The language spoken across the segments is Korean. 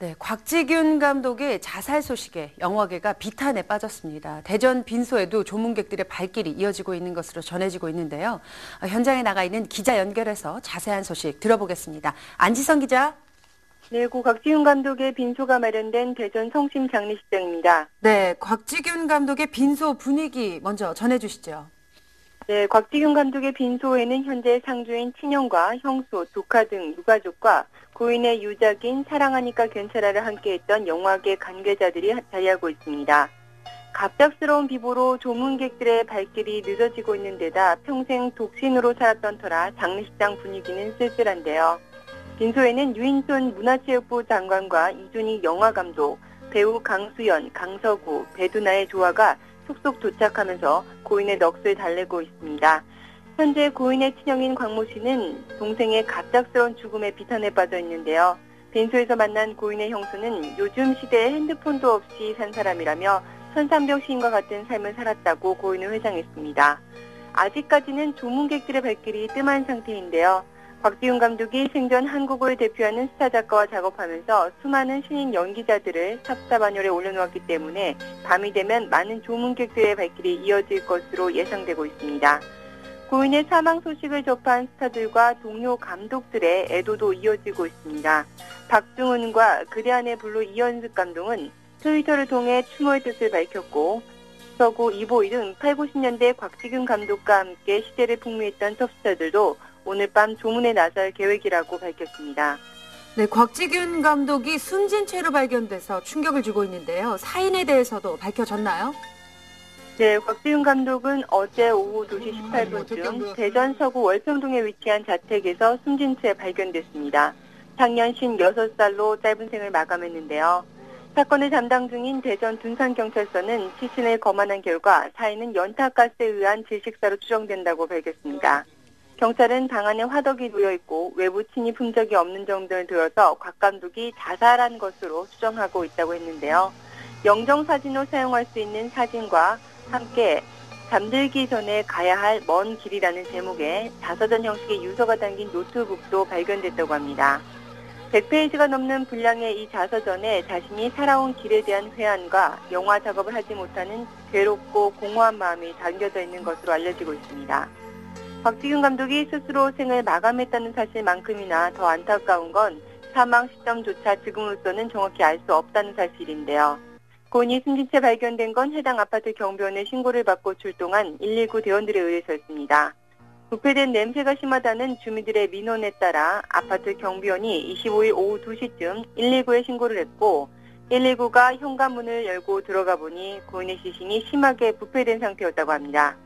네, 곽지균 감독의 자살 소식에 영화계가 비탄에 빠졌습니다. 대전 빈소에도 조문객들의 발길이 이어지고 있는 것으로 전해지고 있는데요. 현장에 나가 있는 기자 연결해서 자세한 소식 들어보겠습니다. 안지성 기자. 네, 고 곽지균 감독의 빈소가 마련된 대전 성심 장례식장입니다. 네, 곽지균 감독의 빈소 분위기 먼저 전해주시죠. 네, 곽지균 감독의 빈소에는 현재 상주인 친형과 형수, 조카 등 유가족과 고인의 유작인 사랑하니까 괜찮아를 함께했던 영화계 관계자들이 자리하고 있습니다. 갑작스러운 비보로 조문객들의 발길이 늦어지고 있는 데다 평생 독신으로 살았던 터라 장례식장 분위기는 쓸쓸한데요. 빈소에는 유인손 문화체육부 장관과 이준익 영화감독, 배우 강수연, 강서구, 배두나의 조화가 속속 도착하면서 고인의 넋을 달래고 있습니다. 현재 고인의 친형인 광모 씨는 동생의 갑작스러운 죽음에 비탄에 빠져 있는데요. 빈소에서 만난 고인의 형수는 요즘 시대에 핸드폰도 없이 산 사람이라며 천상병 시인과 같은 삶을 살았다고 고인을 회상했습니다. 아직까지는 조문객들의 발길이 뜸한 상태인데요. 곽지균 감독이 생전 한국을 대표하는 스타 작가와 작업하면서 수많은 신인 연기자들을 탑스타반열에 올려놓았기 때문에 밤이 되면 많은 조문객들의 발길이 이어질 것으로 예상되고 있습니다. 고인의 사망 소식을 접한 스타들과 동료 감독들의 애도도 이어지고 있습니다. 박중훈과 그대 안의 블루 이현숙 감독은 트위터를 통해 추모의 뜻을 밝혔고 서구 이보이 등 8, 90년대 곽지균 감독과 함께 시대를 풍미했던 톱스타들도 오늘 밤 조문에 나설 계획이라고 밝혔습니다. 네, 곽지균 감독이 숨진 채로 발견돼서 충격을 주고 있는데요. 사인에 대해서도 밝혀졌나요? 네, 곽지균 감독은 어제 오후 2시 18분쯤 대전 서구 월평동에 위치한 자택에서 숨진 채 발견됐습니다. 작년 56살로 짧은 생을 마감했는데요. 사건을 담당 중인 대전 둔산경찰서는 시신을 검안한 결과 사인은 연탄가스에 의한 질식사로 추정된다고 밝혔습니다. 경찰은 방 안에 화덕이 놓여있고 외부 침입 흔적이 없는 정도를 들어서 곽 감독이 자살한 것으로 추정하고 있다고 했는데요. 영정사진으로 사용할 수 있는 사진과 함께 잠들기 전에 가야 할 먼 길이라는 제목의 자서전 형식의 유서가 담긴 노트북도 발견됐다고 합니다. 100페이지가 넘는 분량의 이 자서전에 자신이 살아온 길에 대한 회한과 영화 작업을 하지 못하는 괴롭고 공허한 마음이 담겨져 있는 것으로 알려지고 있습니다. 곽지균 감독이 스스로 생을 마감했다는 사실만큼이나 더 안타까운 건 사망 시점조차 지금으로서는 정확히 알 수 없다는 사실인데요. 고인이 숨진 채 발견된 건 해당 아파트 경비원의 신고를 받고 출동한 119 대원들에 의해서였습니다. 부패된 냄새가 심하다는 주민들의 민원에 따라 아파트 경비원이 25일 오후 2시쯤 119에 신고를 했고 119가 현관문을 열고 들어가 보니 고인의 시신이 심하게 부패된 상태였다고 합니다.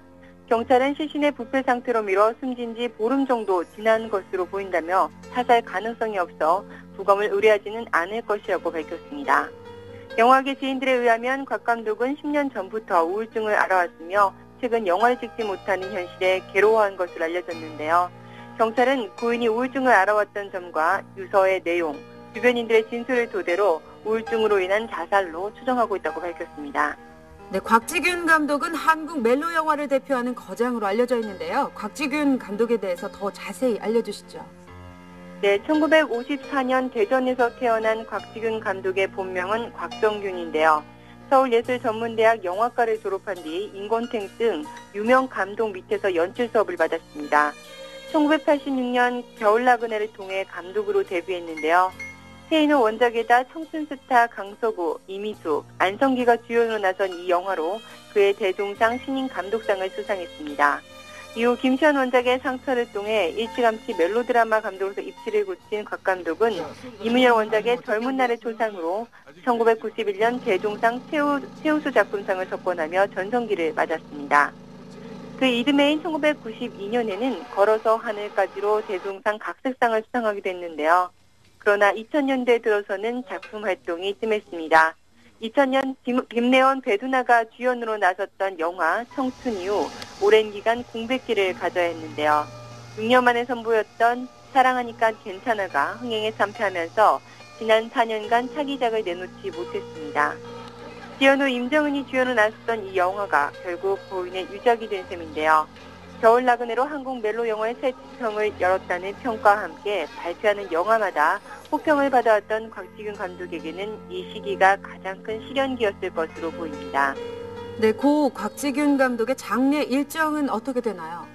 경찰은 시신의 부패 상태로 미뤄 숨진 지 보름 정도 지난 것으로 보인다며 타살 가능성이 없어 부검을 의뢰하지는 않을 것이라고 밝혔습니다. 영화계 지인들에 의하면 곽 감독은 10년 전부터 우울증을 앓아왔으며 최근 영화를 찍지 못하는 현실에 괴로워한 것으로 알려졌는데요. 경찰은 고인이 우울증을 앓아왔던 점과 유서의 내용, 주변인들의 진술을 토대로 우울증으로 인한 자살로 추정하고 있다고 밝혔습니다. 네, 곽지균 감독은 한국 멜로 영화를 대표하는 거장으로 알려져 있는데요. 곽지균 감독에 대해서 더 자세히 알려주시죠. 네, 1954년 대전에서 태어난 곽지균 감독의 본명은 곽정균인데요. 서울예술전문대학 영화과를 졸업한 뒤 인권탱 등 유명 감독 밑에서 연출 수업을 받았습니다. 1986년 겨울나그네를 통해 감독으로 데뷔했는데요. 세인호 원작에다 청춘 스타 강서구, 이미숙, 안성기가 주연으로 나선 이 영화로 그의 대종상 신인 감독상을 수상했습니다. 이후 김시현 원작의 상처를 통해 일찌감치 멜로드라마 감독으로서 입지를 굳힌 곽 감독은 이문열 원작의 젊은 날의 초상으로 1991년 대종상 최우수 작품상을 석권하며 전성기를 맞았습니다. 그 이듬해인 1992년에는 걸어서 하늘까지로 대종상 각색상을 수상하게 됐는데요. 그러나 2000년대에 들어서는 작품 활동이 뜸했습니다. 2000년 김래원 배두나가 주연으로 나섰던 영화 청춘 이후 오랜 기간 공백기를 가져야 했는데요. 6년 만에 선보였던 사랑하니까 괜찮아가 흥행에 참패하면서 지난 4년간 차기작을 내놓지 못했습니다. 지연 후 임정은이 주연으로 나섰던 이 영화가 결국 고인의 유작이 된 셈인데요. 겨울 나그네로 한국 멜로 영화의 새 지평을 열었다는 평가와 함께 발표하는 영화마다 호평을 받아왔던 곽지균 감독에게는 이 시기가 가장 큰 시련기였을 것으로 보입니다. 네, 고 곽지균 감독의 장례 일정은 어떻게 되나요?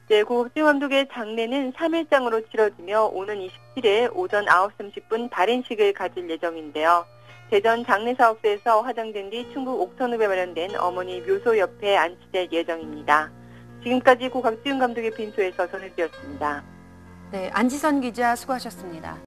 네, 고 곽지균 감독의 장례는 3일장으로 치러지며 오는 27일 오전 9시 30분 발인식을 가질 예정인데요. 대전 장례사업소에서 화장된 뒤 충북 옥천읍에 마련된 어머니 묘소 옆에 안치될 예정입니다. 지금까지 고 곽지균 감독의 빈소에서 전해드렸습니다. 네, 안지선 기자 수고하셨습니다.